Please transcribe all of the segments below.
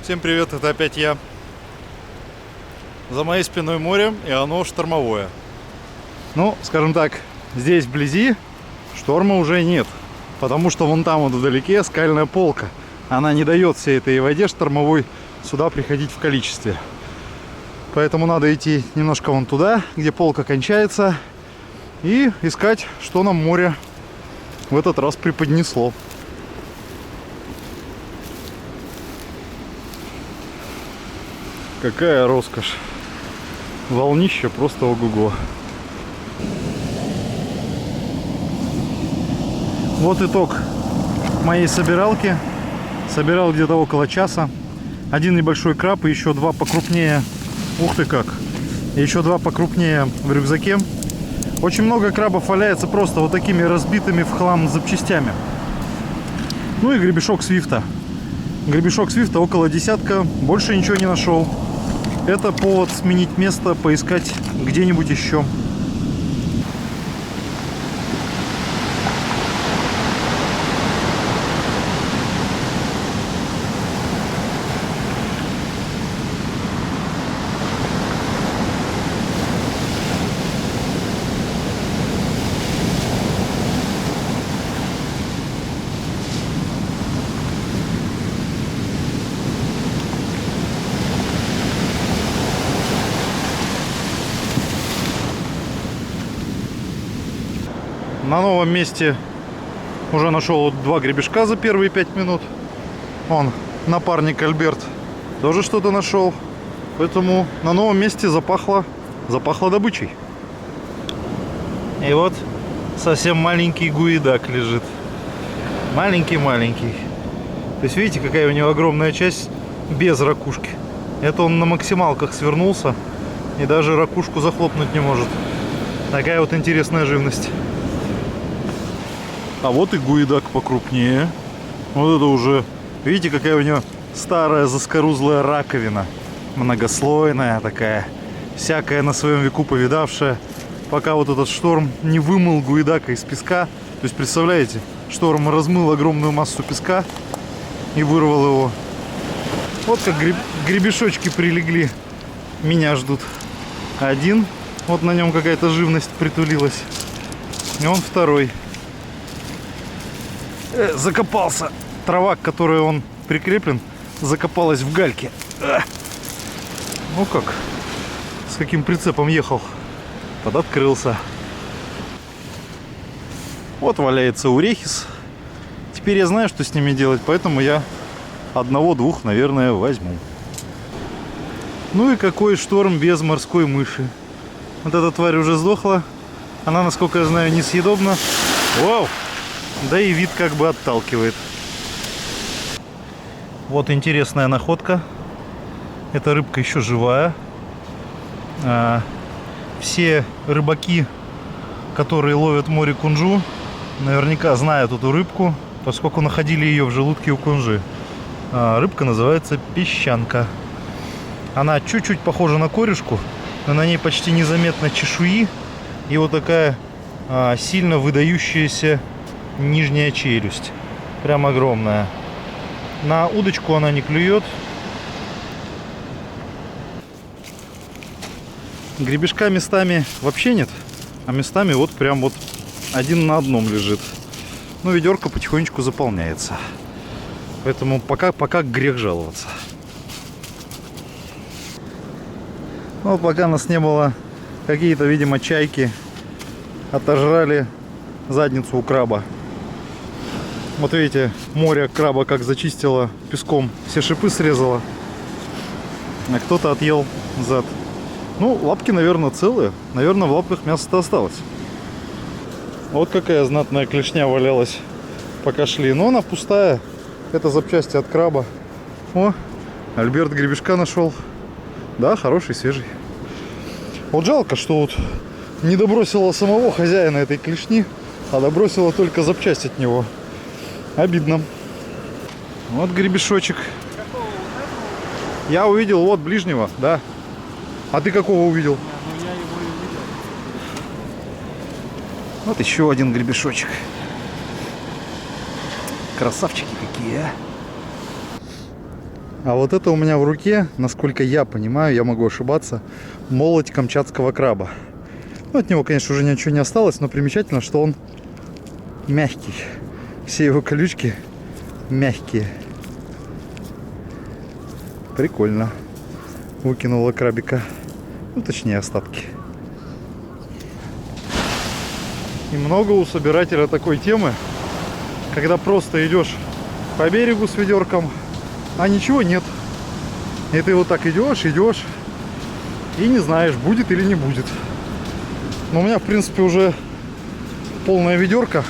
Всем привет, это опять я. За моей спиной море, и оно штормовое. Ну, скажем так, здесь вблизи шторма уже нет. Потому что вон там вот вдалеке скальная полка. Она не дает всей этой воде штормовой сюда приходить в количестве. Поэтому надо идти немножко вон туда, где полка кончается, и искать, что нам море в этот раз преподнесло. Какая роскошь. Волнище просто ого-го. Вот итог моей собиралки. Собирал где-то около часа. Один небольшой краб и еще два покрупнее. Ух ты как. И еще два покрупнее в рюкзаке. Очень много крабов валяется просто вот такими разбитыми в хлам запчастями. Ну и гребешок свифта. Гребешок свифта около десятка. Больше ничего не нашел. Это повод сменить место, поискать где-нибудь еще. На новом месте уже нашел два гребешка за первые 5 минут. Он, напарник Альберт, тоже что-то нашел. Поэтому на новом месте запахло добычей. И вот совсем маленький гуидак лежит. Маленький-маленький. То есть видите, какая у него огромная часть без ракушки. Это он на максималках свернулся и даже ракушку захлопнуть не может. Такая вот интересная живность. А вот и гуидак покрупнее. Вот это уже, видите, какая у него старая заскорузлая раковина. Многослойная такая. Всякая на своем веку повидавшая. Пока вот этот шторм не вымыл гуидака из песка. То есть, представляете, шторм размыл огромную массу песка и вырвал его. Вот как гребешочки прилегли. Меня ждут. Один. Вот на нем какая-то живность притулилась. И он второй. Закопался. Трава, к которой он прикреплен, закопалась в гальке. Ну как? С каким прицепом ехал? Подоткрылся. Вот валяется урехис. Теперь я знаю, что с ними делать, поэтому я одного-двух, наверное, возьму. Ну и какой шторм без морской мыши. Вот эта тварь уже сдохла. Она, насколько я знаю, несъедобна. Вау! Да и вид как бы отталкивает. Вот интересная находка. Эта рыбка еще живая. Все рыбаки, которые ловят в море кунжу, наверняка знают эту рыбку, поскольку находили ее в желудке у кунжи. Рыбка называется песчанка. Она чуть-чуть похожа на корешку, но на ней почти незаметно чешуи и вот такая сильно выдающаяся нижняя челюсть. Прям огромная. На удочку она не клюет. Гребешка местами вообще нет, а местами вот прям вот один на одном лежит. Но ведерко потихонечку заполняется. Поэтому пока грех жаловаться. Вот пока нас не было, какие-то, видимо, чайки отожрали задницу у краба. Вот видите, море краба как зачистило песком, все шипы срезало, а кто-то отъел зад. Ну, лапки, наверное, целые. Наверное, в лапках мясо-то осталось. Вот какая знатная клешня валялась, пока шли. Но она пустая. Это запчасти от краба. О, Альберт гребешка нашел. Да, хороший, свежий. Вот жалко, что вот не добросила самого хозяина этой клешни, а добросила только запчасть от него. Обидно. Вот гребешочек. Я увидел вот ближнего, да. А ты какого увидел? Ну, я его и увидел. Вот еще один гребешочек. Красавчики какие, а. А вот это у меня в руке, насколько я понимаю, я могу ошибаться, молоть камчатского краба. Ну, от него, конечно, уже ничего не осталось, но примечательно, что он мягкий. Все его колючки мягкие. Прикольно. Выкинула крабика. Ну, точнее, остатки. И много у собирателя такой темы, когда просто идешь по берегу с ведерком, а ничего нет. И ты вот так идешь и не знаешь, будет или не будет. Но у меня, в принципе, уже полная ведерко.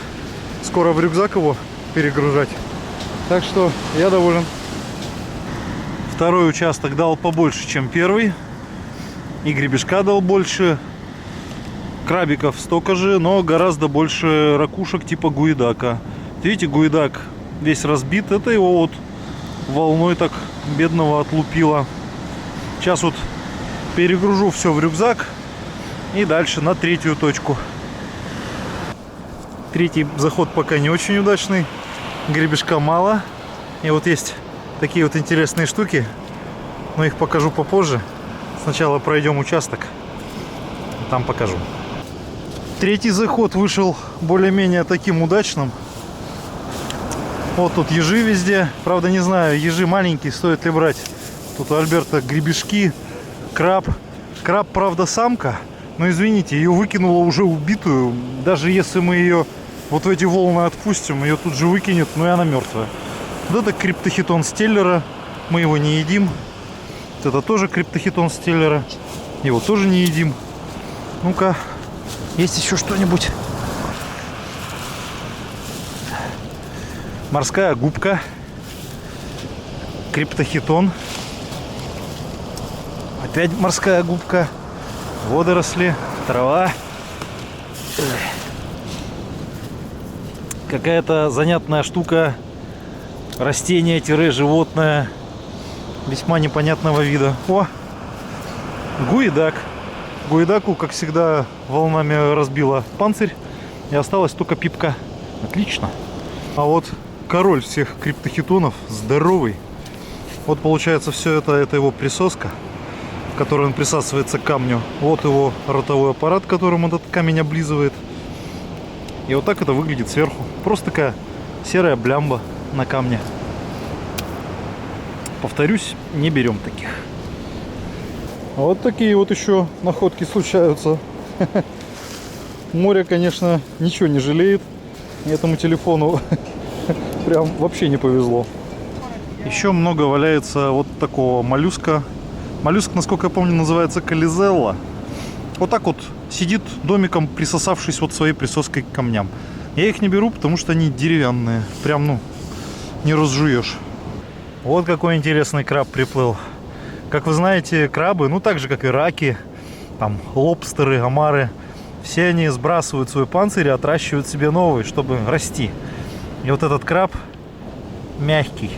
Скоро в рюкзак его перегружать. Так что я доволен. Второй участок дал побольше, чем первый. И гребешка дал больше. Крабиков столько же, но гораздо больше ракушек типа гуидака. Видите, гуидак весь разбит. Это его вот волной так бедного отлупило. Сейчас вот перегружу все в рюкзак и дальше на третью точку. Третий заход пока не очень удачный. Гребешка мало. И вот есть такие вот интересные штуки. Но их покажу попозже. Сначала пройдем участок. Там покажу. Третий заход вышел более-менее таким удачным. Вот тут ежи везде. Правда, не знаю, ежи маленькие, стоит ли брать. Тут у Альберта гребешки, краб. Краб, правда, самка. Но извините, ее выкинуло уже убитую. Даже если мы ее вот в эти волны отпустим, ее тут же выкинет, но и она мертвая. Вот это криптохитон стеллера. Мы его не едим. Вот это тоже криптохитон стеллера. Его тоже не едим. Ну-ка. Есть еще что-нибудь? Морская губка. Криптохитон. Опять морская губка. Водоросли. Трава. Какая-то занятная штука. Растение-животное. Весьма непонятного вида. О! Гуидак. Гуидаку, как всегда, волнами разбила панцирь. И осталась только пипка. Отлично. А вот король всех криптохитонов, здоровый. Вот получается все это его присоска, в которой он присасывается к камню. Вот его ротовой аппарат, которым этот камень облизывает. И вот так это выглядит сверху. Просто такая серая блямба на камне. Повторюсь, не берем таких. Вот такие вот еще находки случаются. Море, конечно, ничего не жалеет. Этому телефону прям вообще не повезло. Еще много валяется вот такого моллюска. Моллюск, насколько я помню, называется колизелла. Вот так вот сидит домиком, присосавшись вот своей присоской к камням. Я их не беру, потому что они деревянные. Прям, ну, не разжуешь. Вот какой интересный краб приплыл. Как вы знаете, крабы, ну так же, как и раки, там, лобстеры, омары, все они сбрасывают свой панцирь и отращивают себе новый, чтобы расти. И вот этот краб мягкий.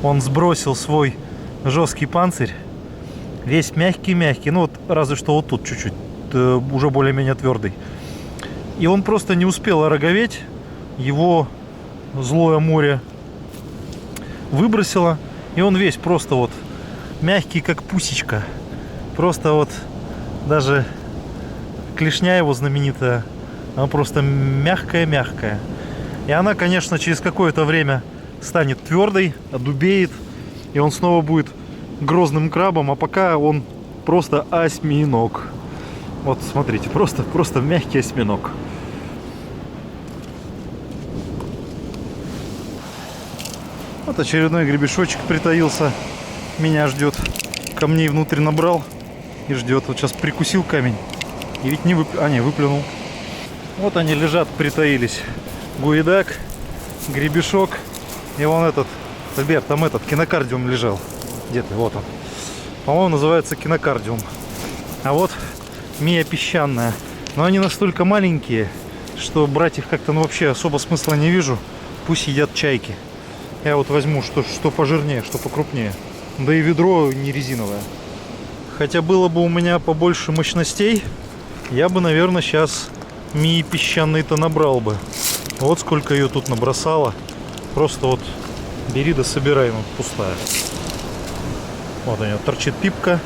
Он сбросил свой жесткий панцирь. Весь мягкий-мягкий. Ну вот разве что вот тут чуть-чуть уже более-менее твердый. И он просто не успел ороговеть. Его злое море выбросило. И он весь просто вот мягкий, как пусечка. Просто вот даже клешня его знаменитая. Она просто мягкая-мягкая. И она, конечно, через какое-то время станет твердой, одубеет. И он снова будет грозным крабом. А пока он просто осьминог. Вот смотрите, просто мягкий осьминог. Вот очередной гребешочек притаился. Меня ждет. Камней внутрь набрал и ждет. Вот сейчас прикусил камень. И ведь не выплюнул. Вот они лежат, притаились. Гуидак, гребешок. И вон этот, Альберт, там этот кинокардиум лежал. Где ты? Вот он. По-моему, называется кинокардиум. А вот мия песчаная. Но они настолько маленькие, что брать их как-то вообще особо смысла не вижу. Пусть едят чайки. Я вот возьму что пожирнее, что покрупнее. Да и ведро не резиновое. Хотя было бы у меня побольше мощностей, я бы, наверное, сейчас мии песчаной-то набрал бы. Вот сколько ее тут набросало. Просто вот бери да собирай, ну, пустая. Вот у него торчит пипка.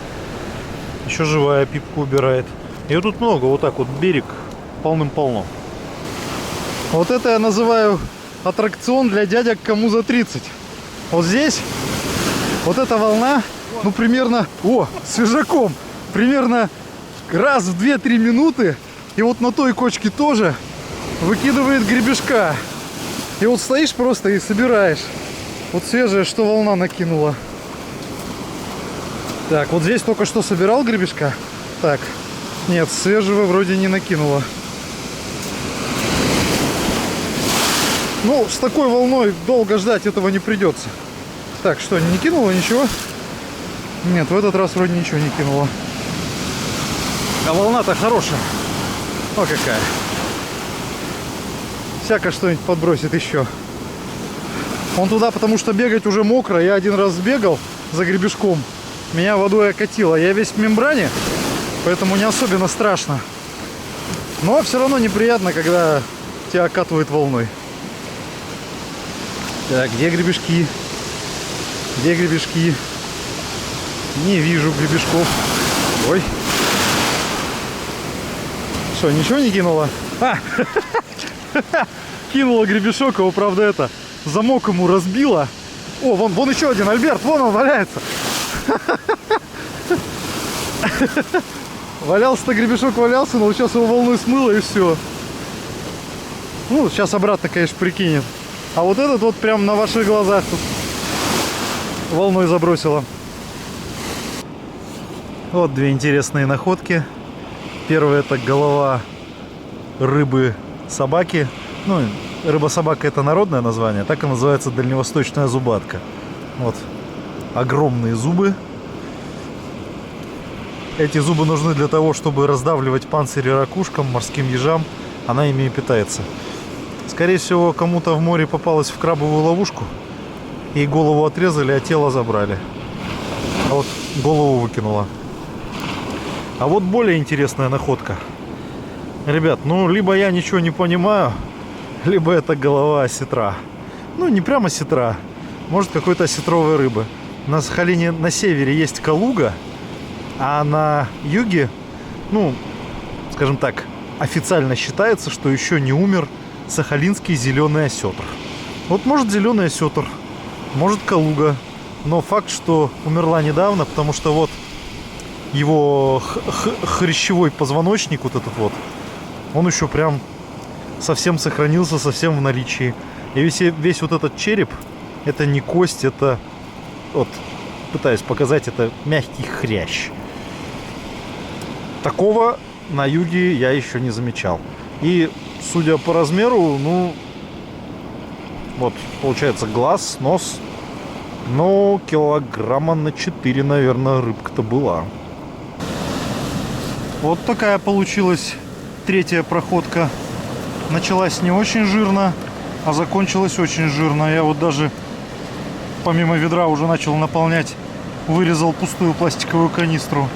Еще живая пипка убирает. И вот тут много, вот так вот берег полным-полно. Вот это я называю аттракцион для дядек кому за 30. Вот здесь вот эта волна, ну примерно, свежаком, примерно раз в 2-3 минуты. И вот на той кочке тоже выкидывает гребешка. И вот стоишь просто и собираешь. Вот свежее, что волна накинула. Так, вот здесь только что собирал гребешка. Так, нет, свежего вроде не накинула. Ну, с такой волной долго ждать этого не придется. Так, что, не кинула ничего? Нет, в этот раз вроде ничего не кинула. А волна-то хорошая. О, какая. Всяко что-нибудь подбросит еще. Он туда, потому что бегать уже мокро. Я один раз сбегал за гребешком. Меня водой окатило. Я весь в мембране, поэтому не особенно страшно. Но все равно неприятно, когда тебя окатывает волной. Так, где гребешки? Где гребешки? Не вижу гребешков. Ой. Что, ничего не кинула? Кинула гребешок, его, правда, это замок ему разбила. О, вон еще один, Альберт, вон он валяется. Валялся-то гребешок, валялся, но сейчас его волной смыло и все. Ну, сейчас обратно, конечно, прикинет. А вот этот вот прям на ваших глазах тут волной забросило. Вот две интересные находки. Первая — это голова рыбы-собаки. Ну, рыба-собака — это народное название, так и называется дальневосточная зубатка. Вот огромные зубы. Эти зубы нужны для того, чтобы раздавливать панцири ракушкам, морским ежам. Она ими и питается. Скорее всего, кому-то в море попалась в крабовую ловушку. Ей голову отрезали, а тело забрали. А вот голову выкинула. А вот более интересная находка. Ребят, ну либо я ничего не понимаю, либо это голова осетра. Ну не прямо осетра, может какой-то осетровой рыбы. На Сахалине на севере есть Калуга, а на юге, ну, скажем так, официально считается, что еще не умер сахалинский зеленый осетр. Вот может зеленый осетр, может Калуга, но факт, что умерла недавно, потому что вот его хрящевой позвоночник, вот этот вот, он еще прям совсем сохранился, совсем в наличии. И весь вот этот череп, это не кость, это, вот, пытаюсь показать, это мягкий хрящ. Такого на юге я еще не замечал. И, судя по размеру, ну, вот, получается глаз, нос, ну, килограмма на 4, наверное, рыбка-то была. Вот такая получилась третья проходка. Началась не очень жирно, а закончилась очень жирно. Я вот даже помимо ведра уже начал наполнять, вырезал пустую пластиковую канистру.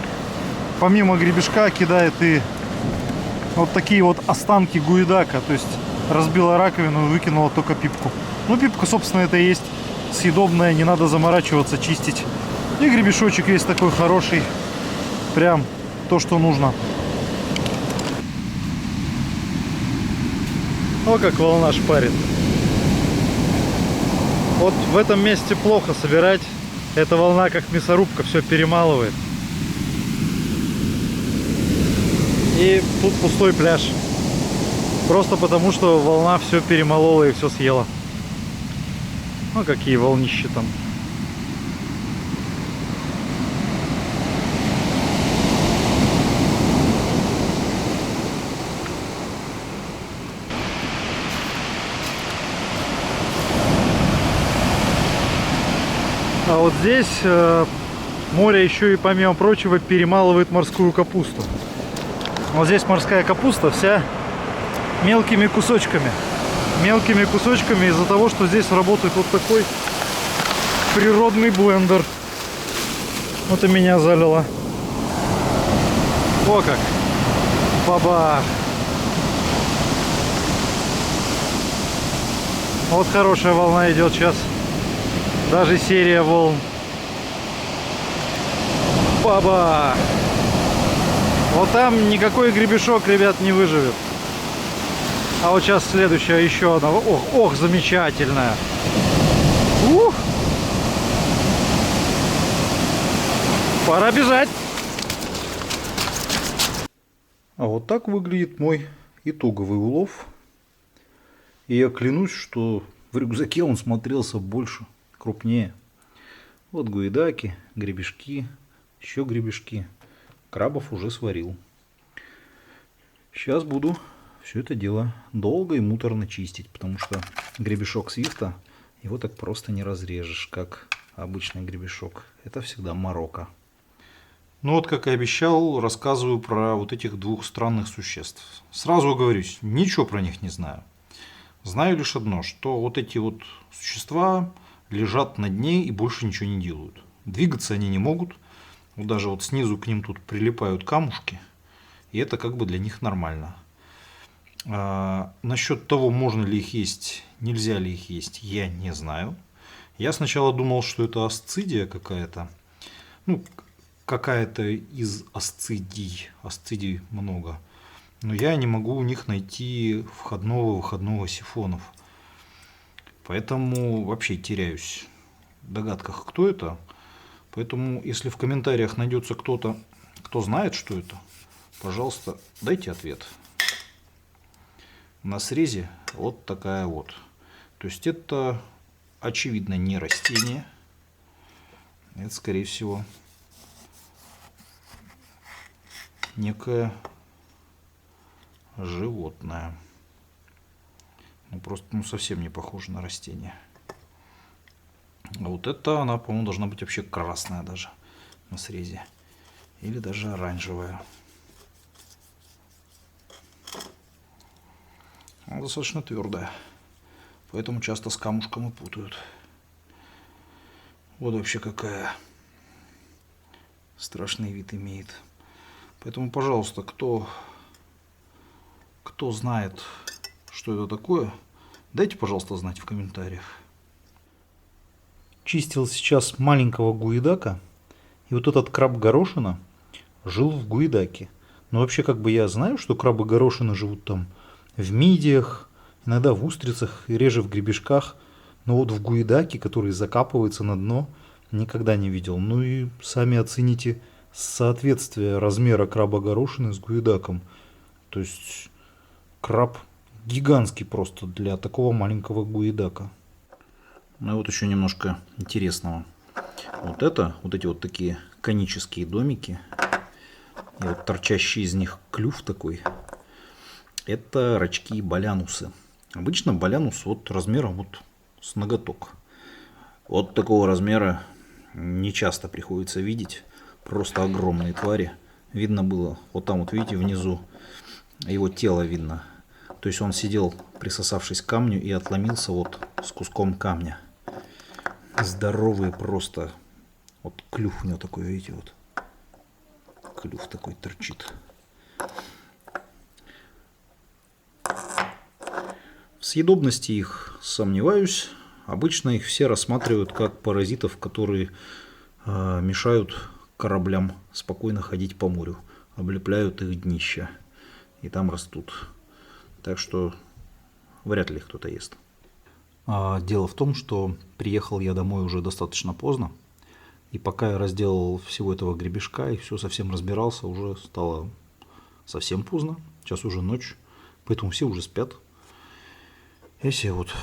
Помимо гребешка кидает и вот такие вот останки гуидака. То есть разбила раковину и выкинула только пипку. Ну, пипка, собственно, это и есть съедобная, не надо заморачиваться, чистить. И гребешочек весь такой хороший. Прям то, что нужно. О, как волна шпарит. Вот в этом месте плохо собирать. Эта волна как мясорубка, все перемалывает. И тут пустой пляж. Просто потому, что волна все перемолола и все съела. Ну, какие волнища там. А вот здесь море еще и, помимо прочего, перемалывает морскую капусту. Вот здесь морская капуста вся мелкими кусочками. Мелкими кусочками из-за того, что здесь работает вот такой природный блендер. Вот и меня залило. О как! Бабах! Вот хорошая волна идет сейчас. Даже серия волн. Оба! Вот там никакой гребешок, ребят, не выживет. А вот сейчас следующая, еще одна. Ох, ох, замечательная. Ух! Пора бежать. А вот так выглядит мой итоговый улов. И я клянусь, что в рюкзаке он смотрелся больше, крупнее. Вот гуидаки, гребешки, еще гребешки. Крабов уже сварил. Сейчас буду все это дело долго и муторно чистить, потому что гребешок свифта, его так просто не разрежешь, как обычный гребешок. Это всегда морока. Ну вот, как и обещал, рассказываю про вот этих двух странных существ. Сразу оговорюсь, ничего про них не знаю. Знаю лишь одно, что вот эти вот существа лежат на дне и больше ничего не делают. Двигаться они не могут. Вот даже вот снизу к ним тут прилипают камушки. И это как бы для них нормально. Насчет того, можно ли их есть, нельзя ли их есть, я не знаю. Я сначала думал, что это асцидия какая-то. Ну, какая-то из асцидий. Асцидий много. Но я не могу у них найти входного-выходного сифонов. Поэтому вообще теряюсь в догадках, кто это. Поэтому, если в комментариях найдется кто-то, кто знает, что это, пожалуйста, дайте ответ. На срезе вот такая вот. То есть это, очевидно, не растение. Это, скорее всего, некое животное. Ну, просто совсем не похоже на растение. А вот это она, по-моему, должна быть вообще красная даже на срезе. Или даже оранжевая. Она достаточно твердая. Поэтому часто с камушком и путают. Вот вообще какая страшный вид имеет. Поэтому, пожалуйста, кто знает, что это такое, дайте, пожалуйста, знать в комментариях. Чистил сейчас маленького гуидака. И вот этот краб горошина жил в гуидаке. Но вообще, как бы я знаю, что крабы горошины живут там в мидиях, иногда в устрицах и реже в гребешках. Но вот в гуидаке, который закапывается на дно, никогда не видел. Ну и сами оцените соответствие размера краба горошины с гуидаком. То есть краб гигантский просто для такого маленького гуидака. Ну и вот еще немножко интересного. Вот эти вот такие конические домики, и вот торчащий из них клюв такой, это рачки-балянусы. Обычно балянус вот размером вот с ноготок. Вот такого размера не часто приходится видеть. Просто огромные твари. Видно было, вот там вот видите внизу, его тело видно. То есть он сидел, присосавшись к камню, и отломился вот с куском камня. Здоровые просто. Вот клюв у него такой, видите, вот. Клюв такой торчит. В съедобности их сомневаюсь. Обычно их все рассматривают как паразитов, которые мешают кораблям спокойно ходить по морю. Облепляют их днища. И там растут. Так что вряд ли кто-то ест. Дело в том, что приехал я домой уже достаточно поздно. И пока я разделал всего этого гребешка и все совсем разбирался, уже стало совсем поздно. Сейчас уже ночь, поэтому все уже спят. Я себе вот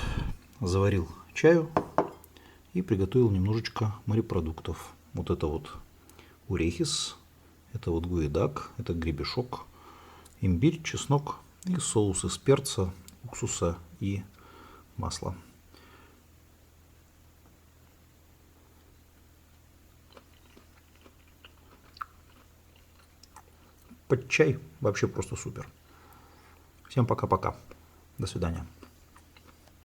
заварил чаю и приготовил немножечко морепродуктов. Вот это вот урехис, это вот гуидак, это гребешок, имбирь, чеснок и соус из перца, уксуса и масла. Под чай вообще просто супер. Всем пока-пока. До свидания.